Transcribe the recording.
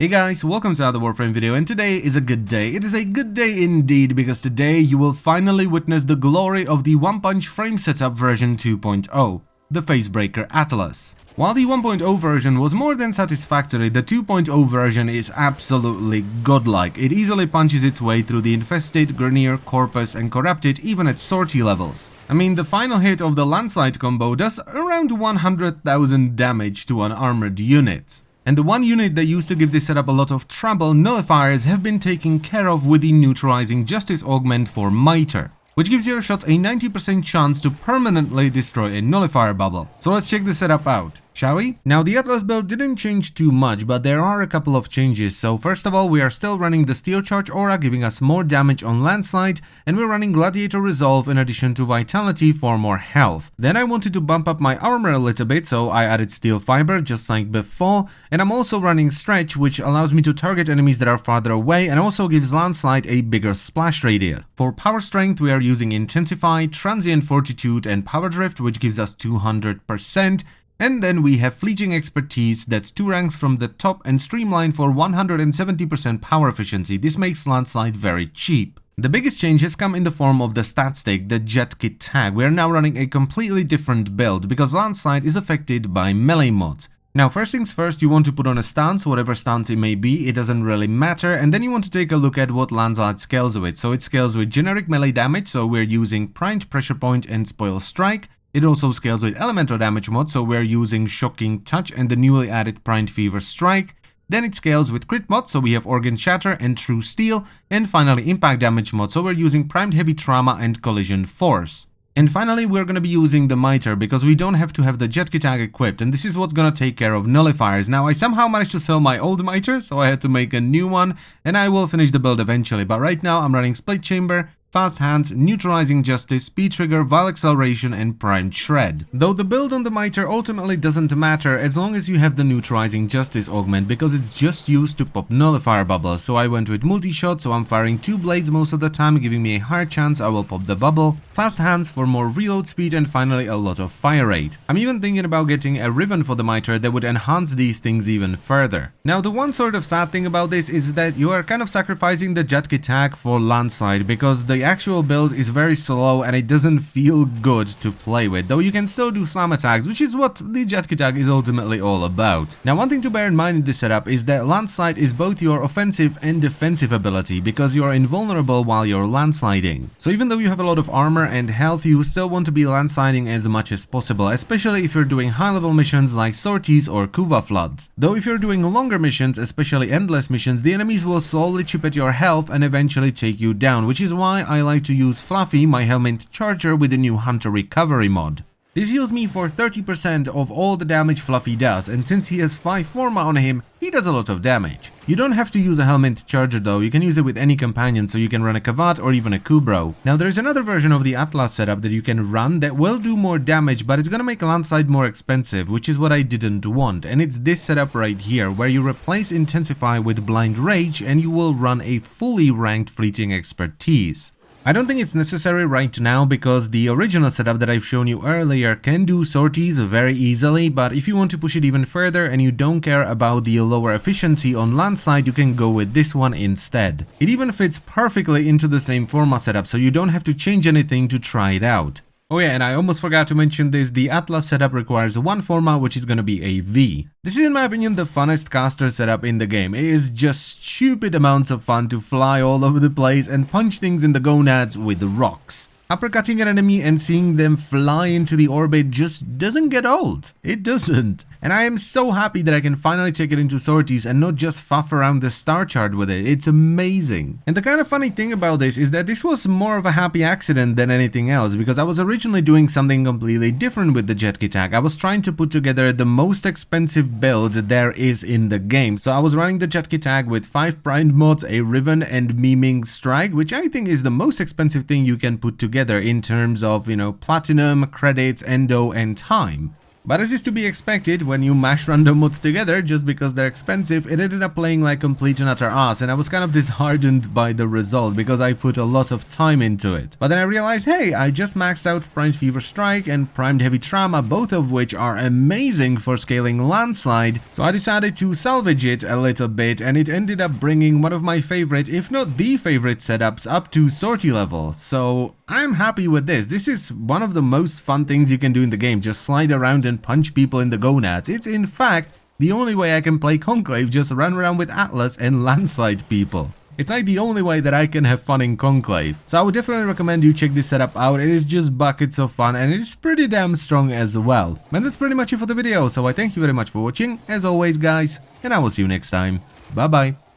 Hey guys, welcome to another Warframe video, and today is a good day. It is a good day indeed, because today you will finally witness the glory of the one-punch frame setup version 2.0, the Facebreaker Atlas. While the 1.0 version was more than satisfactory, the 2.0 version is absolutely godlike. It easily punches its way through the Infested, Grenier, Corpus and Corrupted even at sortie levels. I mean, the final hit of the Landslide combo does around 100,000 damage to an armored unit. And the one unit that used to give this setup a lot of trouble, Nullifiers, have been taken care of with the Neutralizing Justice augment for Mitre, which gives your shot a 90% chance to permanently destroy a Nullifier bubble. So let's check the setup out, shall we? Now, the Atlas build didn't change too much, but there are a couple of changes. So first of all, we are still running the Steel Charge aura, giving us more damage on Landslide, and we're running Gladiator Resolve in addition to Vitality for more health. Then I wanted to bump up my armor a little bit, so I added Steel Fiber just like before, and I'm also running Stretch, which allows me to target enemies that are farther away and also gives Landslide a bigger splash radius. For Power Strength, we are using Intensify, Transient Fortitude and Power Drift, which gives us 200%. And then we have Fleeting Expertise, that's 2 ranks from the top, and Streamline for 170% power efficiency. This makes Landslide very cheap. The biggest change has come in the form of the stat stake, the Jet Kit tag. We are now running a completely different build because Landslide is affected by melee mods. Now, first things first, you want to put on a stance, whatever stance it may be, it doesn't really matter, and then you want to take a look at what Landslide scales with. So it scales with generic melee damage, so we're using Primed Pressure Point and Spoil Strike. It also scales with elemental damage mod, so we're using Shocking Touch and the newly added Primed Fever Strike. Then it scales with crit mod, so we have Organ Shatter and True Steel. And finally impact damage mod, so we're using Primed Heavy Trauma and Collision Force. And finally, we're going to be using the Mitre because we don't have to have the Jet Kit tag equipped, and this is what's going to take care of Nullifiers. Now, I somehow managed to sell my old Mitre, so I had to make a new one, and I will finish the build eventually. But right now, I'm running Split Chamber, Fast Hands, Neutralizing Justice, Speed Trigger, Vile Acceleration and Primed Shred. Though the build on the Mitre ultimately doesn't matter as long as you have the Neutralizing Justice augment, because it's just used to pop Nullifier bubbles. So I went with multi-shot, so I'm firing 2 blades most of the time, giving me a higher chance I will pop the bubble. Fast Hands for more reload speed, and finally a lot of fire rate. I'm even thinking about getting a Riven for the Mitre that would enhance these things even further. Now, the one sort of sad thing about this is that you are kind of sacrificing the Jet Kit tag for Landslide, because the actual build is very slow and it doesn't feel good to play with, though you can still do slam attacks, which is what the Jet Kit tag is ultimately all about. Now, one thing to bear in mind in this setup is that Landslide is both your offensive and defensive ability, because you are invulnerable while you're landsliding. So even though you have a lot of armor and health, you still want to be landsliding as much as possible, especially if you're doing high level missions like sorties or Kuva floods. Though if you're doing longer missions, especially endless missions, the enemies will slowly chip at your health and eventually take you down, which is why I like to use Fluffy, my helmet charger, with the new Hunter Recovery mod. This heals me for 30% of all the damage Fluffy does, and since he has 5 Forma on him, he does a lot of damage. You don't have to use a helmet charger though, you can use it with any companion, so you can run a Kavat or even a Kubro. Now, there's another version of the Atlas setup that you can run that will do more damage, but it's gonna make Landslide more expensive, which is what I didn't want, and it's this setup right here, where you replace Intensify with Blind Rage and you will run a fully ranked Fleeting Expertise. I don't think it's necessary right now because the original setup that I've shown you earlier can do sorties very easily, but if you want to push it even further and you don't care about the lower efficiency on Landslide, you can go with this one instead. It even fits perfectly into the same Forma setup, so you don't have to change anything to try it out. Oh yeah, and I almost forgot to mention this, the Atlas setup requires 1 Forma, which is gonna be a V. This is in my opinion the funnest caster setup in the game. It is just stupid amounts of fun to fly all over the place and punch things in the gonads with rocks. Uppercutting an enemy and seeing them fly into the orbit just doesn't get old. It doesn't. And I am so happy that I can finally take it into sorties and not just faff around the star chart with it. It's amazing. And the kind of funny thing about this is that this was more of a happy accident than anything else, because I was originally doing something completely different with the Jet Kit tag. I was trying to put together the most expensive build there is in the game. So I was running the Jet Kit tag with 5 primed mods, a Riven and Memeing Strike, which I think is the most expensive thing you can put together in terms of, platinum, credits, endo and time. But as is to be expected, when you mash random mods together just because they're expensive, it ended up playing like complete and utter ass, and I was kind of disheartened by the result because I put a lot of time into it. But then I realized, hey, I just maxed out Primed Fever Strike and Primed Heavy Trauma, both of which are amazing for scaling Landslide, so I decided to salvage it a little bit, and it ended up bringing one of my favorite, if not the favorite setups up to sortie level. So I'm happy with this. This is one of the most fun things you can do in the game, just slide around and punch people in the gonads. It's in fact the only way I can play Conclave, just run around with Atlas and landslide people. It's like the only way that I can have fun in Conclave. So I would definitely recommend you check this setup out. It is just buckets of fun and it's pretty damn strong as well. And that's pretty much it for the video, so I thank you very much for watching, as always guys, and I will see you next time. Bye bye.